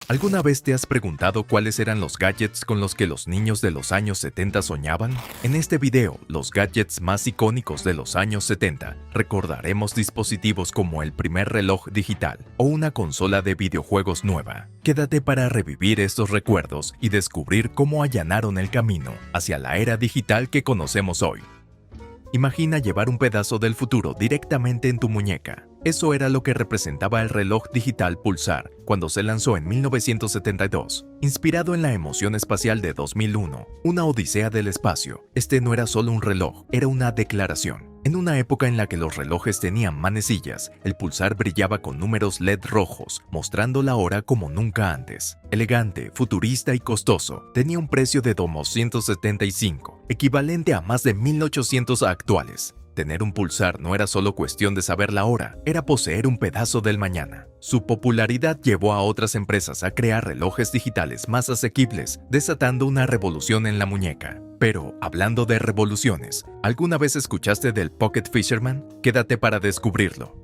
¿Alguna vez te has preguntado cuáles eran los gadgets con los que los niños de los años 70 soñaban? En este video, los gadgets más icónicos de los años 70, recordaremos dispositivos como el primer reloj digital o una consola de videojuegos nueva. Quédate para revivir estos recuerdos y descubrir cómo allanaron el camino hacia la era digital que conocemos hoy. Imagina llevar un pedazo del futuro directamente en tu muñeca. Eso era lo que representaba el reloj digital Pulsar cuando se lanzó en 1972. Inspirado en la emoción espacial de 2001, una odisea del espacio, este no era solo un reloj, era una declaración. En una época en la que los relojes tenían manecillas, el Pulsar brillaba con números LED rojos, mostrando la hora como nunca antes. Elegante, futurista y costoso, tenía un precio de 275, equivalente a más de 1.800 actuales. Tener un Pulsar no era solo cuestión de saber la hora, era poseer un pedazo del mañana. Su popularidad llevó a otras empresas a crear relojes digitales más asequibles, desatando una revolución en la muñeca. Pero, hablando de revoluciones, ¿alguna vez escuchaste del Pocket Fisherman? Quédate para descubrirlo.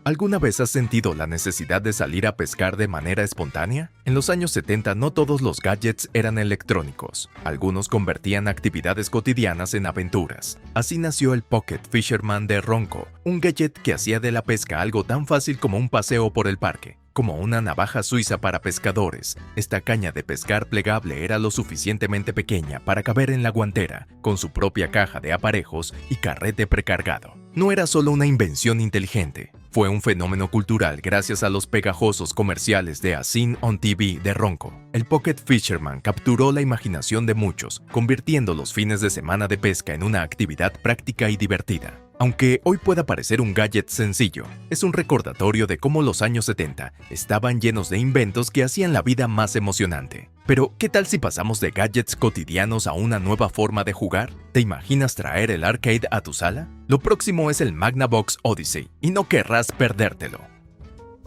¿Alguna vez has sentido la necesidad de salir a pescar de manera espontánea? En los años 70 no todos los gadgets eran electrónicos. Algunos convertían actividades cotidianas en aventuras. Así nació el Pocket Fisherman de Ronco, un gadget que hacía de la pesca algo tan fácil como un paseo por el parque. Como una navaja suiza para pescadores, esta caña de pescar plegable era lo suficientemente pequeña para caber en la guantera, con su propia caja de aparejos y carrete precargado. No era solo una invención inteligente, fue un fenómeno cultural gracias a los pegajosos comerciales de A Scene on TV de Ronco. El Pocket Fisherman capturó la imaginación de muchos, convirtiendo los fines de semana de pesca en una actividad práctica y divertida. Aunque hoy pueda parecer un gadget sencillo, es un recordatorio de cómo los años 70 estaban llenos de inventos que hacían la vida más emocionante. Pero, ¿qué tal si pasamos de gadgets cotidianos a una nueva forma de jugar? ¿Te imaginas traer el arcade a tu sala? Lo próximo es el Magnavox Odyssey, y no querrás perdértelo.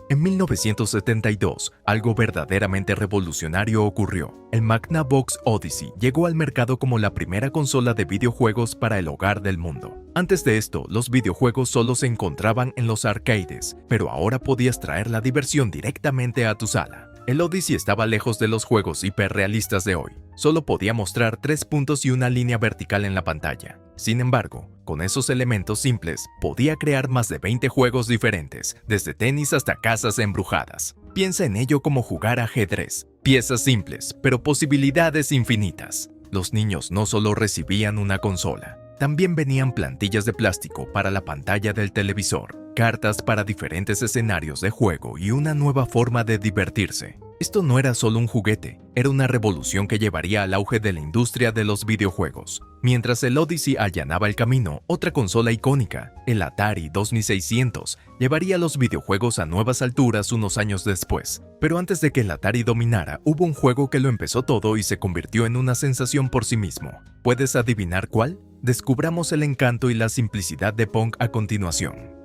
En 1972, algo verdaderamente revolucionario ocurrió. El Magnavox Odyssey llegó al mercado como la primera consola de videojuegos para el hogar del mundo. Antes de esto, los videojuegos solo se encontraban en los arcades, pero ahora podías traer la diversión directamente a tu sala. El Odyssey estaba lejos de los juegos hiperrealistas de hoy. Solo podía mostrar 3 puntos y una línea vertical en la pantalla. Sin embargo, con esos elementos simples, podía crear más de 20 juegos diferentes, desde tenis hasta casas embrujadas. Piensa en ello como jugar ajedrez. Piezas simples, pero posibilidades infinitas. Los niños no solo recibían una consola, también venían plantillas de plástico para la pantalla del televisor, cartas para diferentes escenarios de juego y una nueva forma de divertirse. Esto no era solo un juguete, era una revolución que llevaría al auge de la industria de los videojuegos. Mientras el Odyssey allanaba el camino, otra consola icónica, el Atari 2600, llevaría los videojuegos a nuevas alturas unos años después. Pero antes de que el Atari dominara, hubo un juego que lo empezó todo y se convirtió en una sensación por sí mismo. ¿Puedes adivinar cuál? Descubramos el encanto y la simplicidad de Pong a continuación.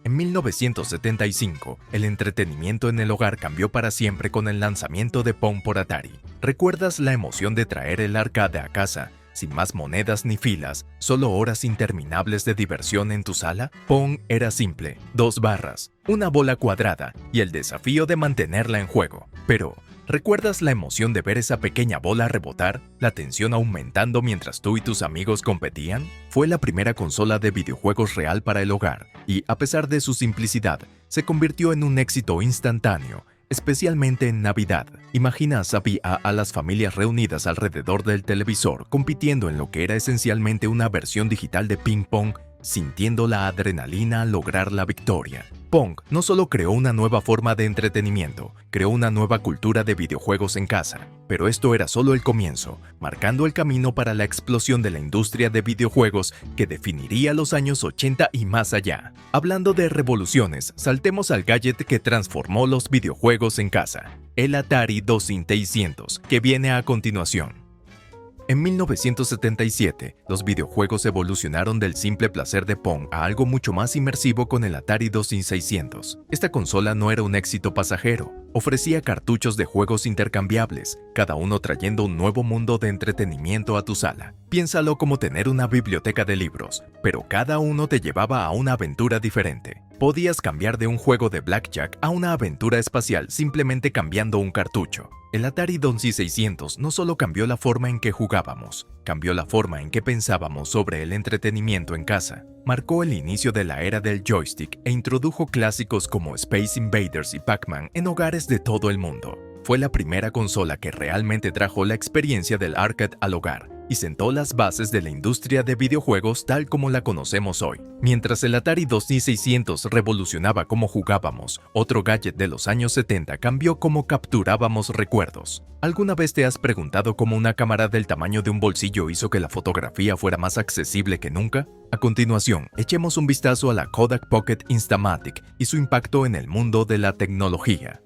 En 1975, el entretenimiento en el hogar cambió para siempre con el lanzamiento de Pong por Atari. ¿Recuerdas la emoción de traer el arcade a casa? Sin más monedas ni filas, solo horas interminables de diversión en tu sala. Pong era simple, 2 barras, una bola cuadrada y el desafío de mantenerla en juego. Pero, ¿recuerdas la emoción de ver esa pequeña bola rebotar, la tensión aumentando mientras tú y tus amigos competían? Fue la primera consola de videojuegos real para el hogar y, a pesar de su simplicidad, se convirtió en un éxito instantáneo, especialmente en Navidad. Imagina a las familias reunidas alrededor del televisor compitiendo en lo que era esencialmente una versión digital de ping pong, sintiendo la adrenalina al lograr la victoria. Pong no solo creó una nueva forma de entretenimiento, creó una nueva cultura de videojuegos en casa, pero esto era solo el comienzo, marcando el camino para la explosión de la industria de videojuegos que definiría los años 80 y más allá. Hablando de revoluciones, saltemos al gadget que transformó los videojuegos en casa, el Atari 2600, que viene a continuación. En 1977, los videojuegos evolucionaron del simple placer de Pong a algo mucho más inmersivo con el Atari 2600. Esta consola no era un éxito pasajero, Ofrecía cartuchos de juegos intercambiables, cada uno trayendo un nuevo mundo de entretenimiento a tu sala. Piénsalo como tener una biblioteca de libros, pero cada uno te llevaba a una aventura diferente. Podías cambiar de un juego de blackjack a una aventura espacial simplemente cambiando un cartucho. El Atari 2600 no solo cambió la forma en que jugábamos, cambió la forma en que pensábamos sobre el entretenimiento en casa. Marcó el inicio de la era del joystick e introdujo clásicos como Space Invaders y Pac-Man en hogares de todo el mundo. Fue la primera consola que realmente trajo la experiencia del arcade al hogar y sentó las bases de la industria de videojuegos tal como la conocemos hoy. Mientras el Atari 2600 revolucionaba cómo jugábamos, otro gadget de los años 70 cambió cómo capturábamos recuerdos. ¿Alguna vez te has preguntado cómo una cámara del tamaño de un bolsillo hizo que la fotografía fuera más accesible que nunca? A continuación, echemos un vistazo a la Kodak Pocket Instamatic y su impacto en el mundo de la tecnología.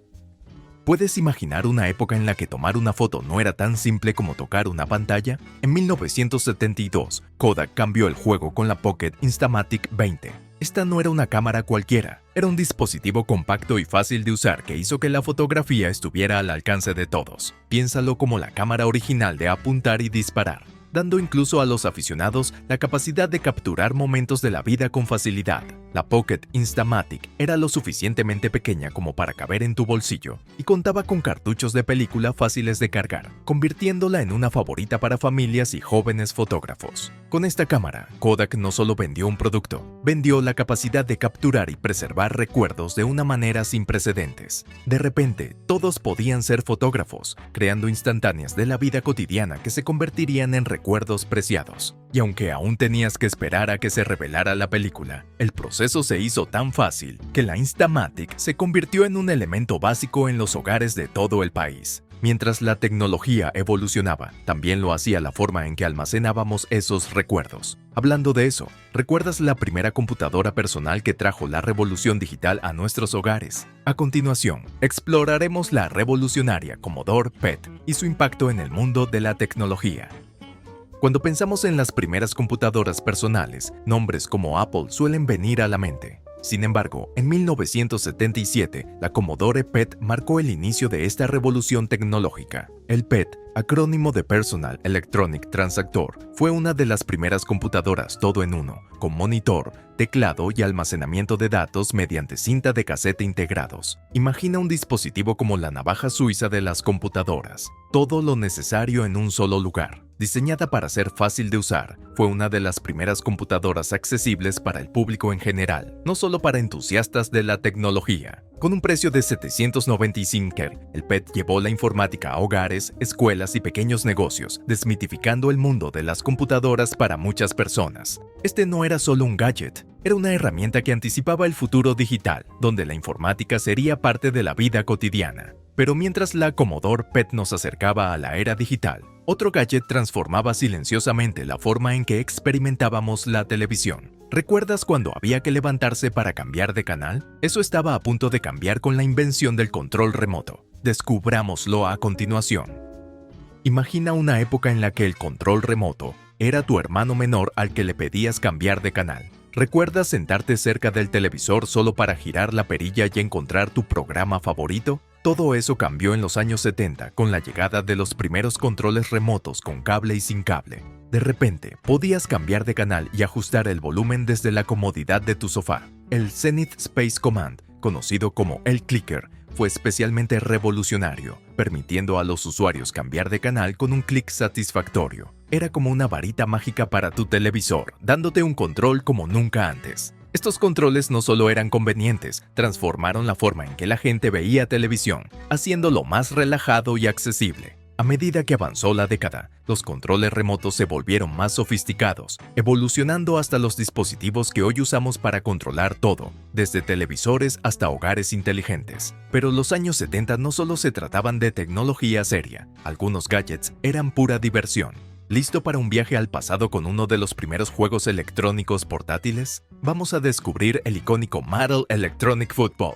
¿Puedes imaginar una época en la que tomar una foto no era tan simple como tocar una pantalla? En 1972, Kodak cambió el juego con la Pocket Instamatic 20. Esta no era una cámara cualquiera, era un dispositivo compacto y fácil de usar que hizo que la fotografía estuviera al alcance de todos. Piénsalo como la cámara original de apuntar y disparar, dando incluso a los aficionados la capacidad de capturar momentos de la vida con facilidad. La Pocket Instamatic era lo suficientemente pequeña como para caber en tu bolsillo y contaba con cartuchos de película fáciles de cargar, convirtiéndola en una favorita para familias y jóvenes fotógrafos. Con esta cámara, Kodak no solo vendió un producto, vendió la capacidad de capturar y preservar recuerdos de una manera sin precedentes. De repente, todos podían ser fotógrafos, creando instantáneas de la vida cotidiana que se convertirían en recuerdos preciados. Y aunque aún tenías que esperar a que se revelara la película, el proceso se hizo tan fácil que la Instamatic se convirtió en un elemento básico en los hogares de todo el país. Mientras la tecnología evolucionaba, también lo hacía la forma en que almacenábamos esos recuerdos. Hablando de eso, ¿recuerdas la primera computadora personal que trajo la revolución digital a nuestros hogares? A continuación, exploraremos la revolucionaria Commodore PET y su impacto en el mundo de la tecnología. Cuando pensamos en las primeras computadoras personales, nombres como Apple suelen venir a la mente. Sin embargo, en 1977, la Commodore PET marcó el inicio de esta revolución tecnológica. El PET, acrónimo de Personal Electronic Transactor, fue una de las primeras computadoras todo en uno, con monitor, teclado y almacenamiento de datos mediante cinta de casete integrados. Imagina un dispositivo como la navaja suiza de las computadoras, todo lo necesario en un solo lugar. Diseñada para ser fácil de usar, fue una de las primeras computadoras accesibles para el público en general, no solo para entusiastas de la tecnología. Con un precio de $795, el PET llevó la informática a hogares, escuelas y pequeños negocios, desmitificando el mundo de las computadoras para muchas personas. Este no era solo un gadget, era una herramienta que anticipaba el futuro digital, donde la informática sería parte de la vida cotidiana. Pero mientras la Commodore PET nos acercaba a la era digital, otro gadget transformaba silenciosamente la forma en que experimentábamos la televisión. ¿Recuerdas cuando había que levantarse para cambiar de canal? Eso estaba a punto de cambiar con la invención del control remoto. Descubrámoslo a continuación. Imagina una época en la que el control remoto era tu hermano menor al que le pedías cambiar de canal. ¿Recuerdas sentarte cerca del televisor solo para girar la perilla y encontrar tu programa favorito? Todo eso cambió en los años 70 con la llegada de los primeros controles remotos con cable y sin cable. De repente, podías cambiar de canal y ajustar el volumen desde la comodidad de tu sofá. El Zenith Space Command, conocido como el Clicker, fue especialmente revolucionario, permitiendo a los usuarios cambiar de canal con un clic satisfactorio. Era como una varita mágica para tu televisor, dándote un control como nunca antes. Estos controles no solo eran convenientes, transformaron la forma en que la gente veía televisión, haciéndolo más relajado y accesible. A medida que avanzó la década, los controles remotos se volvieron más sofisticados, evolucionando hasta los dispositivos que hoy usamos para controlar todo, desde televisores hasta hogares inteligentes. Pero los años 70 no solo se trataban de tecnología seria, algunos gadgets eran pura diversión. ¿Listo para un viaje al pasado con uno de los primeros juegos electrónicos portátiles? Vamos a descubrir el icónico Mattel Electronic Football.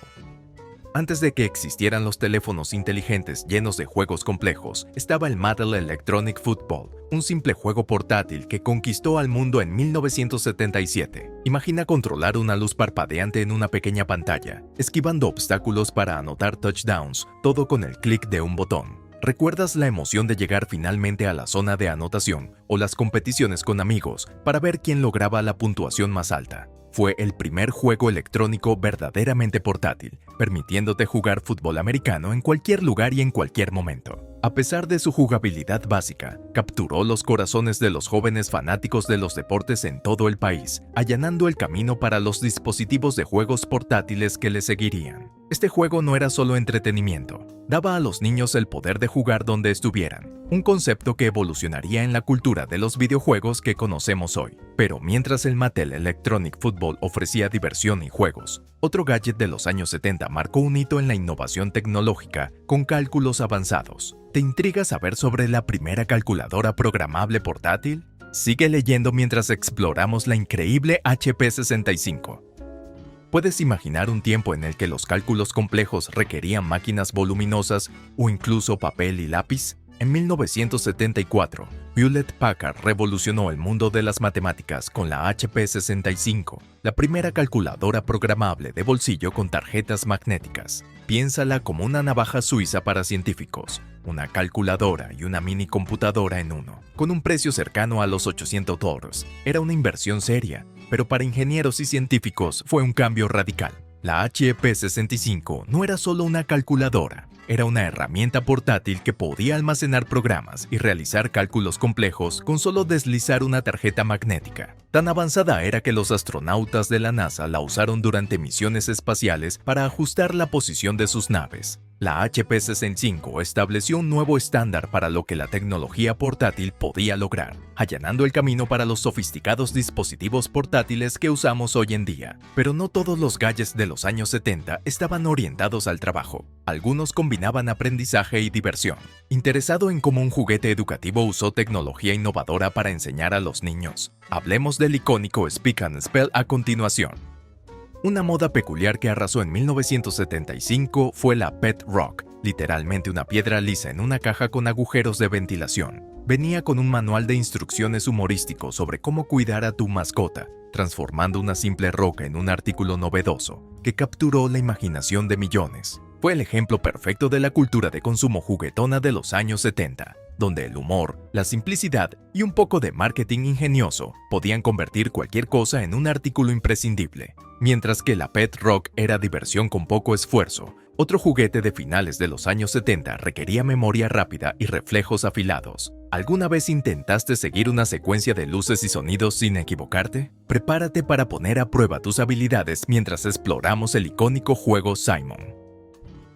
Antes de que existieran los teléfonos inteligentes llenos de juegos complejos, estaba el Mattel Electronic Football, un simple juego portátil que conquistó al mundo en 1977. Imagina controlar una luz parpadeante en una pequeña pantalla, esquivando obstáculos para anotar touchdowns, todo con el clic de un botón. ¿Recuerdas la emoción de llegar finalmente a la zona de anotación o las competiciones con amigos para ver quién lograba la puntuación más alta? Fue el primer juego electrónico verdaderamente portátil, permitiéndote jugar fútbol americano en cualquier lugar y en cualquier momento. A pesar de su jugabilidad básica, capturó los corazones de los jóvenes fanáticos de los deportes en todo el país, allanando el camino para los dispositivos de juegos portátiles que le seguirían. Este juego no era solo entretenimiento, daba a los niños el poder de jugar donde estuvieran, un concepto que evolucionaría en la cultura de los videojuegos que conocemos hoy. Pero mientras el Mattel Electronic Football ofrecía diversión y juegos, otro gadget de los años 70 marcó un hito en la innovación tecnológica con cálculos avanzados. ¿Te intriga saber sobre la primera calculadora programable portátil? Sigue leyendo mientras exploramos la increíble HP 65. ¿Puedes imaginar un tiempo en el que los cálculos complejos requerían máquinas voluminosas o incluso papel y lápiz? En 1974, Hewlett-Packard revolucionó el mundo de las matemáticas con la HP 65, la primera calculadora programable de bolsillo con tarjetas magnéticas. Piénsala como una navaja suiza para científicos, una calculadora y una mini computadora en uno, con un precio cercano a los $800. Era una inversión seria, pero para ingenieros y científicos fue un cambio radical. La HP 65 no era solo una calculadora, era una herramienta portátil que podía almacenar programas y realizar cálculos complejos con solo deslizar una tarjeta magnética. Tan avanzada era que los astronautas de la NASA la usaron durante misiones espaciales para ajustar la posición de sus naves. La HP 65 estableció un nuevo estándar para lo que la tecnología portátil podía lograr, allanando el camino para los sofisticados dispositivos portátiles que usamos hoy en día. Pero no todos los gadgets de los años 70 estaban orientados al trabajo. Algunos combinaban aprendizaje y diversión. ¿Interesado en cómo un juguete educativo usó tecnología innovadora para enseñar a los niños? Hablemos del icónico Speak and Spell a continuación. Una moda peculiar que arrasó en 1975 fue la Pet Rock, literalmente una piedra lisa en una caja con agujeros de ventilación. Venía con un manual de instrucciones humorístico sobre cómo cuidar a tu mascota, transformando una simple roca en un artículo novedoso que capturó la imaginación de millones. Fue el ejemplo perfecto de la cultura de consumo juguetona de los años 70, donde el humor, la simplicidad y un poco de marketing ingenioso podían convertir cualquier cosa en un artículo imprescindible. Mientras que la Pet Rock era diversión con poco esfuerzo, otro juguete de finales de los años 70 requería memoria rápida y reflejos afilados. ¿Alguna vez intentaste seguir una secuencia de luces y sonidos sin equivocarte? Prepárate para poner a prueba tus habilidades mientras exploramos el icónico juego Simon.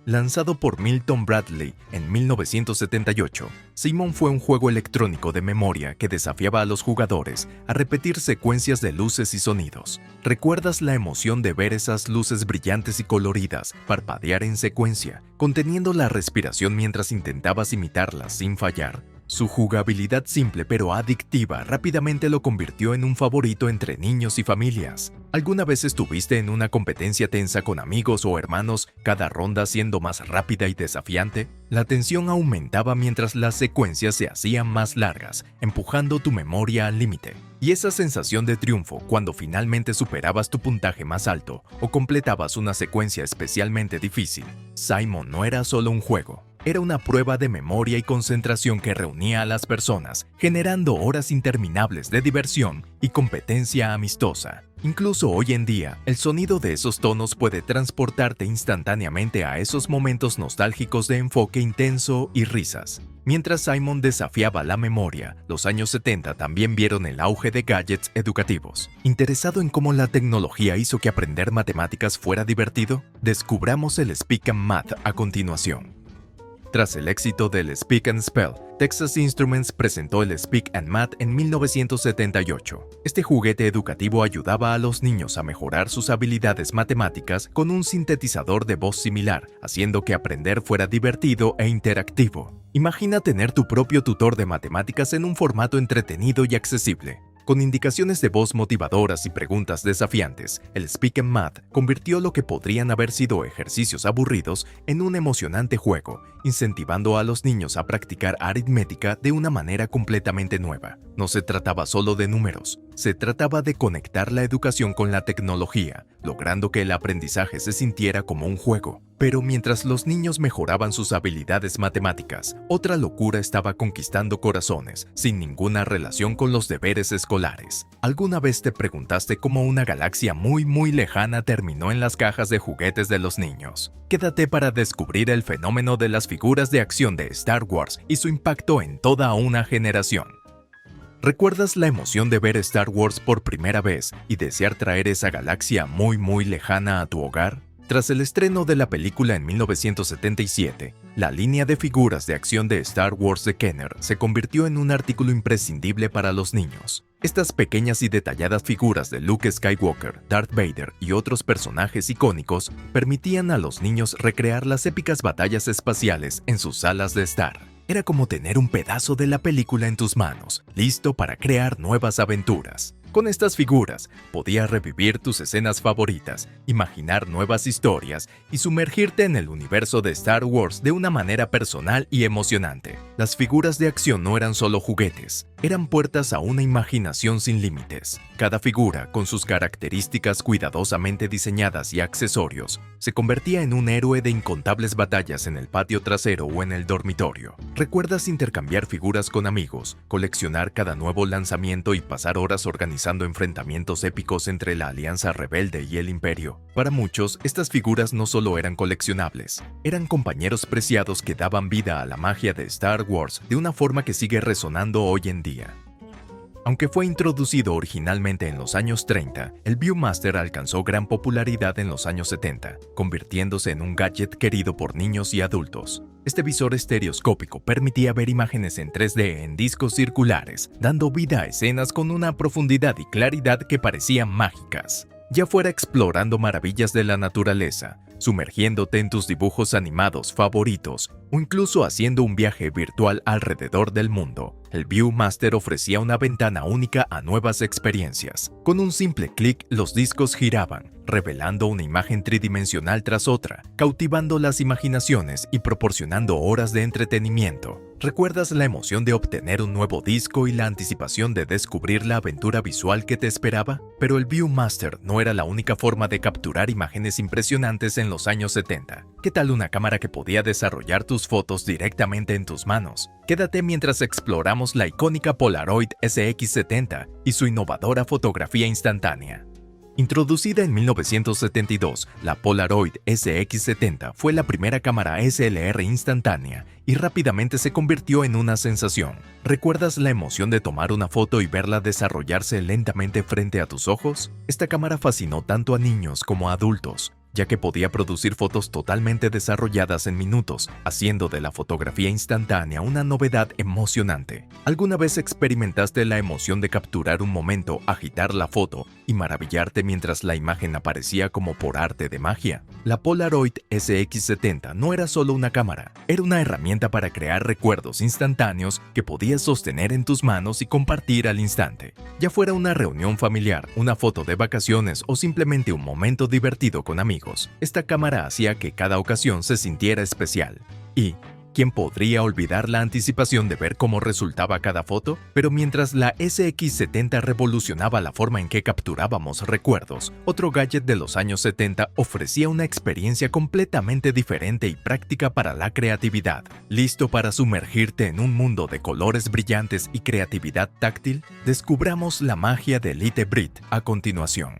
Lanzado por Milton Bradley en 1978, Simon fue un juego electrónico de memoria que desafiaba a los jugadores a repetir secuencias de luces y sonidos. ¿Recuerdas la emoción de ver esas luces brillantes y coloridas parpadear en secuencia, conteniendo la respiración mientras intentabas imitarlas sin fallar? Su jugabilidad simple pero adictiva rápidamente lo convirtió en un favorito entre niños y familias. ¿Alguna vez estuviste en una competencia tensa con amigos o hermanos, cada ronda siendo más rápida y desafiante? La tensión aumentaba mientras las secuencias se hacían más largas, empujando tu memoria al límite. Y esa sensación de triunfo cuando finalmente superabas tu puntaje más alto o completabas una secuencia especialmente difícil. Simon no era solo un juego. Era una prueba de memoria y concentración que reunía a las personas, generando horas interminables de diversión y competencia amistosa. Incluso hoy en día, el sonido de esos tonos puede transportarte instantáneamente a esos momentos nostálgicos de enfoque intenso y risas. Mientras Simon desafiaba la memoria, los años 70 también vieron el auge de gadgets educativos. ¿Interesado en cómo la tecnología hizo que aprender matemáticas fuera divertido? Descubramos el Speak and Math a continuación. Tras el éxito del Speak and Spell, Texas Instruments presentó el Speak and Math en 1978. Este juguete educativo ayudaba a los niños a mejorar sus habilidades matemáticas con un sintetizador de voz similar, haciendo que aprender fuera divertido e interactivo. Imagina tener tu propio tutor de matemáticas en un formato entretenido y accesible. Con indicaciones de voz motivadoras y preguntas desafiantes, el Speak and Math convirtió lo que podrían haber sido ejercicios aburridos en un emocionante juego, incentivando a los niños a practicar aritmética de una manera completamente nueva. No se trataba solo de números, se trataba de conectar la educación con la tecnología, logrando que el aprendizaje se sintiera como un juego. Pero mientras los niños mejoraban sus habilidades matemáticas, otra locura estaba conquistando corazones, sin ninguna relación con los deberes escolares. ¿Alguna vez te preguntaste cómo una galaxia muy lejana terminó en las cajas de juguetes de los niños? Quédate para descubrir el fenómeno de las figuras de acción de Star Wars y su impacto en toda una generación. ¿Recuerdas la emoción de ver Star Wars por primera vez y desear traer esa galaxia muy lejana a tu hogar? Tras el estreno de la película en 1977, la línea de figuras de acción de Star Wars de Kenner se convirtió en un artículo imprescindible para los niños. Estas pequeñas y detalladas figuras de Luke Skywalker, Darth Vader y otros personajes icónicos permitían a los niños recrear las épicas batallas espaciales en sus salas de estar. Era como tener un pedazo de la película en tus manos, listo para crear nuevas aventuras. Con estas figuras, podías revivir tus escenas favoritas, imaginar nuevas historias y sumergirte en el universo de Star Wars de una manera personal y emocionante. Las figuras de acción no eran solo juguetes, eran puertas a una imaginación sin límites. Cada figura, con sus características cuidadosamente diseñadas y accesorios, se convertía en un héroe de incontables batallas en el patio trasero o en el dormitorio. ¿Recuerdas intercambiar figuras con amigos, coleccionar cada nuevo lanzamiento y pasar horas organizando enfrentamientos épicos entre la Alianza Rebelde y el Imperio? Para muchos, estas figuras no solo eran coleccionables, eran compañeros preciados que daban vida a la magia de Star Wars de una forma que sigue resonando hoy en día. Aunque fue introducido originalmente en los años 30, el Viewmaster alcanzó gran popularidad en los años 70, convirtiéndose en un gadget querido por niños y adultos. Este visor estereoscópico permitía ver imágenes en 3D en discos circulares, dando vida a escenas con una profundidad y claridad que parecían mágicas. Ya fuera explorando maravillas de la naturaleza, sumergiéndote en tus dibujos animados favoritos o incluso haciendo un viaje virtual alrededor del mundo, el Viewmaster ofrecía una ventana única a nuevas experiencias. Con un simple clic, los discos giraban, revelando una imagen tridimensional tras otra, cautivando las imaginaciones y proporcionando horas de entretenimiento. ¿Recuerdas la emoción de obtener un nuevo disco y la anticipación de descubrir la aventura visual que te esperaba? Pero el Viewmaster no era la única forma de capturar imágenes impresionantes en los años 70. ¿Qué tal una cámara que podía desarrollar tus fotos directamente en tus manos? Quédate mientras exploramos la icónica Polaroid SX70 y su innovadora fotografía instantánea. Introducida en 1972, la Polaroid SX70 fue la primera cámara SLR instantánea y rápidamente se convirtió en una sensación. ¿Recuerdas la emoción de tomar una foto y verla desarrollarse lentamente frente a tus ojos? Esta cámara fascinó tanto a niños como a adultos, ya que podía producir fotos totalmente desarrolladas en minutos, haciendo de la fotografía instantánea una novedad emocionante. ¿Alguna vez experimentaste la emoción de capturar un momento, agitar la foto y maravillarte mientras la imagen aparecía como por arte de magia? La Polaroid SX70 no era solo una cámara, era una herramienta para crear recuerdos instantáneos que podías sostener en tus manos y compartir al instante. Ya fuera una reunión familiar, una foto de vacaciones o simplemente un momento divertido con amigos, esta cámara hacía que cada ocasión se sintiera especial. ¿Y quién podría olvidar la anticipación de ver cómo resultaba cada foto? Pero mientras la SX70 revolucionaba la forma en que capturábamos recuerdos, otro gadget de los años 70 ofrecía una experiencia completamente diferente y práctica para la creatividad. ¿Listo para sumergirte en un mundo de colores brillantes y creatividad táctil? Descubramos la magia de LiteBrit a continuación.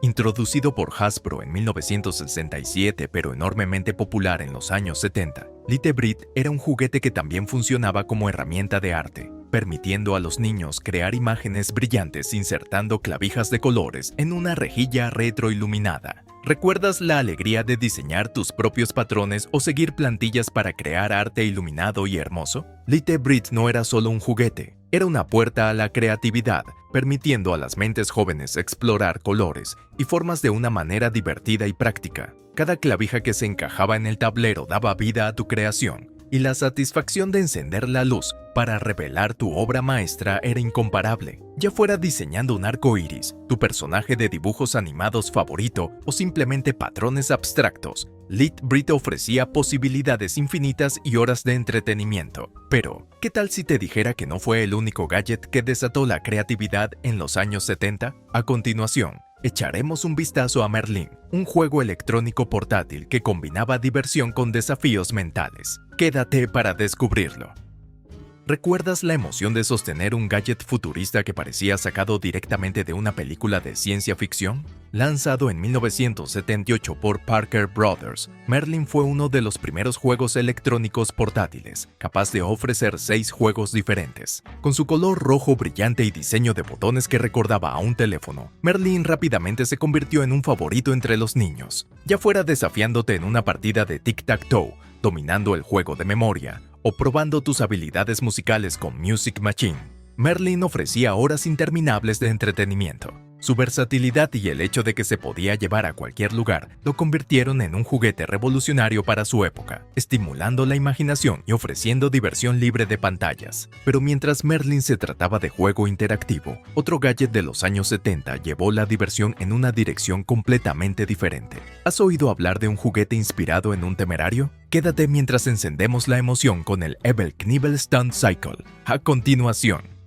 Introducido por Hasbro en 1967 pero enormemente popular en los años 70, LiteBrit era un juguete que también funcionaba como herramienta de arte, permitiendo a los niños crear imágenes brillantes insertando clavijas de colores en una rejilla retroiluminada. ¿Recuerdas la alegría de diseñar tus propios patrones o seguir plantillas para crear arte iluminado y hermoso? LiteBrit no era solo un juguete, era una puerta a la creatividad, permitiendo a las mentes jóvenes explorar colores y formas de una manera divertida y práctica. Cada clavija que se encajaba en el tablero daba vida a tu creación, y la satisfacción de encender la luz para revelar tu obra maestra era incomparable. Ya fuera diseñando un arco iris, tu personaje de dibujos animados favorito o simplemente patrones abstractos, Litbrit ofrecía posibilidades infinitas y horas de entretenimiento. Pero, ¿qué tal si te dijera que no fue el único gadget que desató la creatividad en los años 70? A continuación, echaremos un vistazo a Merlin, un juego electrónico portátil que combinaba diversión con desafíos mentales. Quédate para descubrirlo. ¿Recuerdas la emoción de sostener un gadget futurista que parecía sacado directamente de una película de ciencia ficción? Lanzado en 1978 por Parker Brothers, Merlin fue uno de los primeros juegos electrónicos portátiles, capaz de ofrecer 6 juegos diferentes. Con su color rojo brillante y diseño de botones que recordaba a un teléfono, Merlin rápidamente se convirtió en un favorito entre los niños, ya fuera desafiándote en una partida de tic-tac-toe, dominando el juego de memoria, o probando tus habilidades musicales con Music Machine. Merlin ofrecía horas interminables de entretenimiento. Su versatilidad y el hecho de que se podía llevar a cualquier lugar lo convirtieron en un juguete revolucionario para su época, estimulando la imaginación y ofreciendo diversión libre de pantallas. Pero mientras Merlin se trataba de juego interactivo, otro gadget de los años 70 llevó la diversión en una dirección completamente diferente. ¿Has oído hablar de un juguete inspirado en un temerario? Quédate mientras encendemos la emoción con el Evel Knievel Stunt Cycle. A continuación.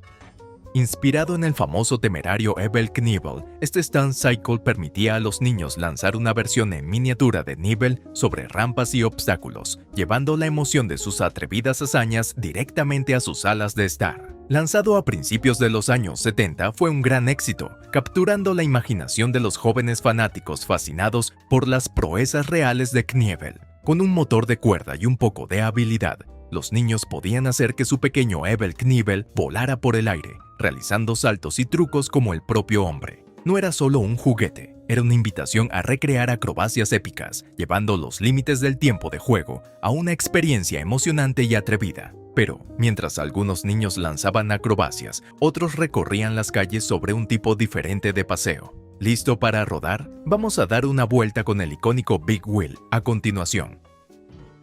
Inspirado en el famoso temerario Evel Knievel, este Stunt Cycle permitía a los niños lanzar una versión en miniatura de Knievel sobre rampas y obstáculos, llevando la emoción de sus atrevidas hazañas directamente a sus salas de estar. Lanzado a principios de los años 70, fue un gran éxito, capturando la imaginación de los jóvenes fanáticos fascinados por las proezas reales de Knievel. Con un motor de cuerda y un poco de habilidad, los niños podían hacer que su pequeño Evel Knievel volara por el aire, realizando saltos y trucos como el propio hombre. No era solo un juguete, era una invitación a recrear acrobacias épicas, llevando los límites del tiempo de juego a una experiencia emocionante y atrevida. Pero, mientras algunos niños lanzaban acrobacias, otros recorrían las calles sobre un tipo diferente de paseo. ¿Listo para rodar? Vamos a dar una vuelta con el icónico Big Wheel a continuación.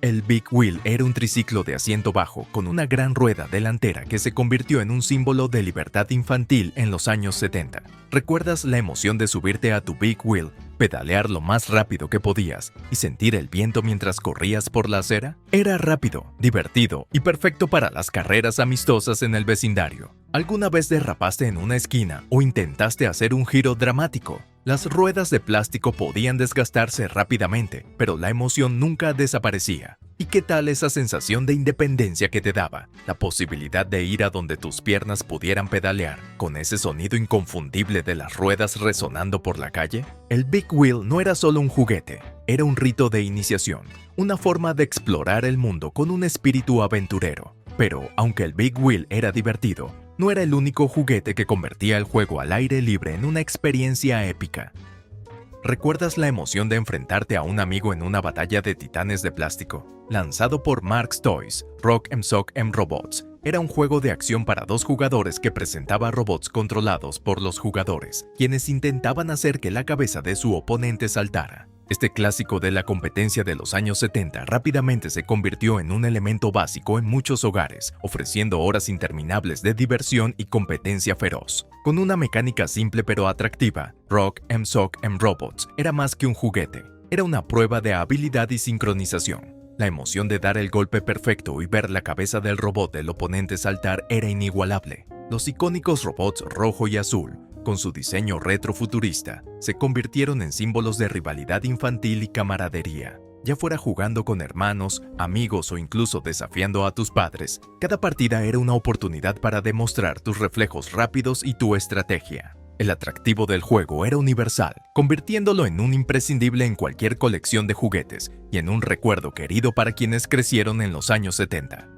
El Big Wheel era un triciclo de asiento bajo con una gran rueda delantera que se convirtió en un símbolo de libertad infantil en los años 70. ¿Recuerdas la emoción de subirte a tu Big Wheel, pedalear lo más rápido que podías y sentir el viento mientras corrías por la acera? Era rápido, divertido y perfecto para las carreras amistosas en el vecindario. ¿Alguna vez derrapaste en una esquina o intentaste hacer un giro dramático? Las ruedas de plástico podían desgastarse rápidamente, pero la emoción nunca desaparecía. ¿Y qué tal esa sensación de independencia que te daba? La posibilidad de ir a donde tus piernas pudieran pedalear, con ese sonido inconfundible de las ruedas resonando por la calle. El Big Wheel no era solo un juguete, era un rito de iniciación, una forma de explorar el mundo con un espíritu aventurero. Pero, aunque el Big Wheel era divertido, no era el único juguete que convertía el juego al aire libre en una experiencia épica. ¿Recuerdas la emoción de enfrentarte a un amigo en una batalla de titanes de plástico? Lanzado por Marx Toys, Rock 'em Sock 'em Robots, era un juego de acción para 2 jugadores que presentaba robots controlados por los jugadores, quienes intentaban hacer que la cabeza de su oponente saltara. Este clásico de la competencia de los años 70 rápidamente se convirtió en un elemento básico en muchos hogares, ofreciendo horas interminables de diversión y competencia feroz. Con una mecánica simple pero atractiva, Rock 'em Sock 'em Robots era más que un juguete, era una prueba de habilidad y sincronización. La emoción de dar el golpe perfecto y ver la cabeza del robot del oponente saltar era inigualable. Los icónicos robots rojo y azul, con su diseño retrofuturista, se convirtieron en símbolos de rivalidad infantil y camaradería. Ya fuera jugando con hermanos, amigos o incluso desafiando a tus padres, cada partida era una oportunidad para demostrar tus reflejos rápidos y tu estrategia. El atractivo del juego era universal, convirtiéndolo en un imprescindible en cualquier colección de juguetes y en un recuerdo querido para quienes crecieron en los años 70.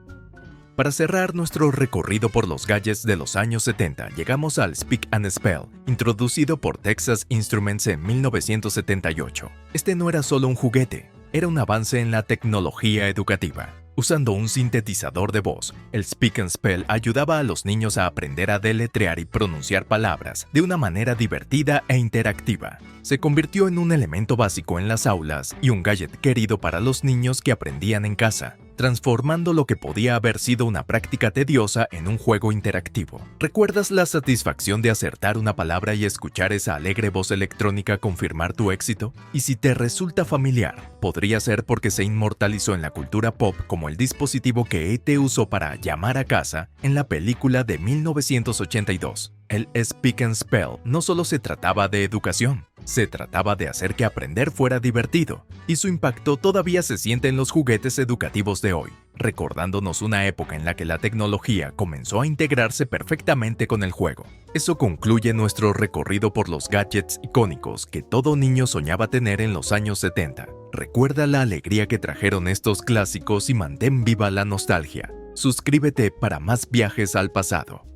Para cerrar nuestro recorrido por los gadgets de los años 70, llegamos al Speak and Spell, introducido por Texas Instruments en 1978. Este no era solo un juguete, era un avance en la tecnología educativa. Usando un sintetizador de voz, el Speak and Spell ayudaba a los niños a aprender a deletrear y pronunciar palabras de una manera divertida e interactiva. Se convirtió en un elemento básico en las aulas y un gadget querido para los niños que aprendían en casa, transformando lo que podía haber sido una práctica tediosa en un juego interactivo. ¿Recuerdas la satisfacción de acertar una palabra y escuchar esa alegre voz electrónica confirmar tu éxito? Y si te resulta familiar, podría ser porque se inmortalizó en la cultura pop como el dispositivo que E.T. usó para llamar a casa en la película de 1982. El Speak and Spell no solo se trataba de educación, se trataba de hacer que aprender fuera divertido, y su impacto todavía se siente en los juguetes educativos de hoy, recordándonos una época en la que la tecnología comenzó a integrarse perfectamente con el juego. Eso concluye nuestro recorrido por los gadgets icónicos que todo niño soñaba tener en los años 70. Recuerda la alegría que trajeron estos clásicos y mantén viva la nostalgia. Suscríbete para más viajes al pasado.